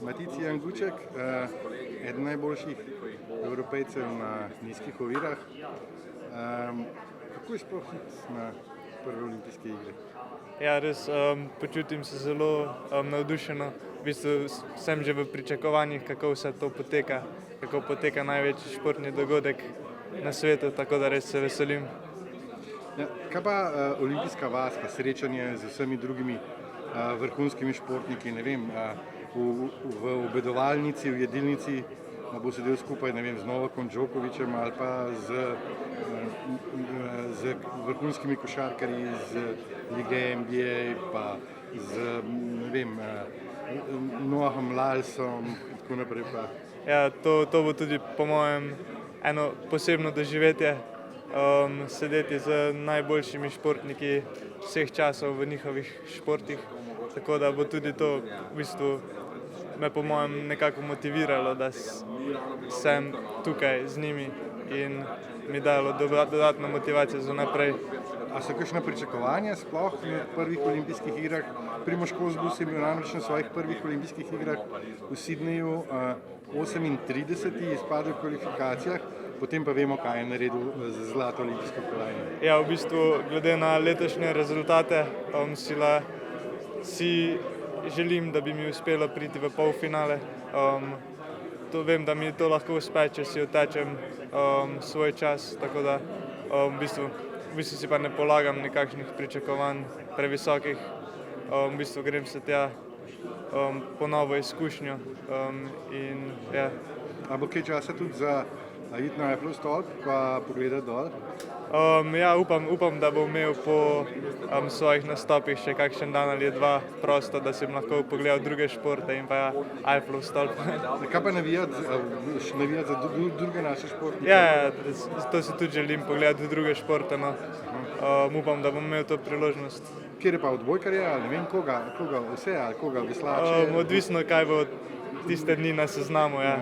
Matici Janguček, eden najboljših Evropejcev na nizkih ovirah. Kako je sploh iti na prve olimpijske igre? Ja, res počutim se zelo navdušeno. V bistvu sem že v pričakovanjih, kako vse to poteka, kako poteka največji športni dogodek na svetu, tako da res se veselim. Ja, kaj pa olimpijska vas, pa srečanje z vsemi drugimi vrhunskimi športniki, ne vem, v obedovalnici, v jedilnici, bo sedel skupaj, ne vem, z Novakom Djokovičem ali pa z vrhunskimi košarkarji z lige NBA, pa z, ne vem, Noahom Lylesom in tako naprej. Ja, to bo tudi po mojem eno posebno doživetje, sedeti z najboljšimi športniki vseh časov v njihovih športih, tako da bo tudi to v bistvu me po mojem nekako motiviralo, da sem tukaj z njimi in mi dalo dodatno motivacijo za naprej. A so kakšna pričakovanja sploh na prvih olimpijskih igrah? Primož Kozbus je bil namreč na svojih prvih olimpijskih igrah v Sydneyju 38. izpadel v kvalifikacijah, potem pa vemo, kaj je naredil za zlato olimpijsko kolajno. Ja, v bistvu glede na letošnje rezultate si želim, da bi mi uspelo priti v polfinale. To vem, da mi to lahko uspe, če si otečem svoj čas, tako da v bistvu si pa ne polagam nekakšnih pričakovanj previsokih. V bistvu grem se tja po novo izkušnjo in ja. A bo kaj časa tudi za iti na Eiffel stolp pa pogledati dol? Ja, upam, da bom imel po svojih nastopih še kakšen dan ali dva prosto, da si bom lahko pogledal druge športe in pa Eiffel stolp. Kaj pa navijati za druge naše športnike? Ja, to si tudi želim, pogledati druge športe, no. Upam, da bom imel to priložnost. Kjer je pa odbojkarje ali ne vem koga, vse ali koga veslače? Odvisno, kaj bo tiste dni na seznamu, ja.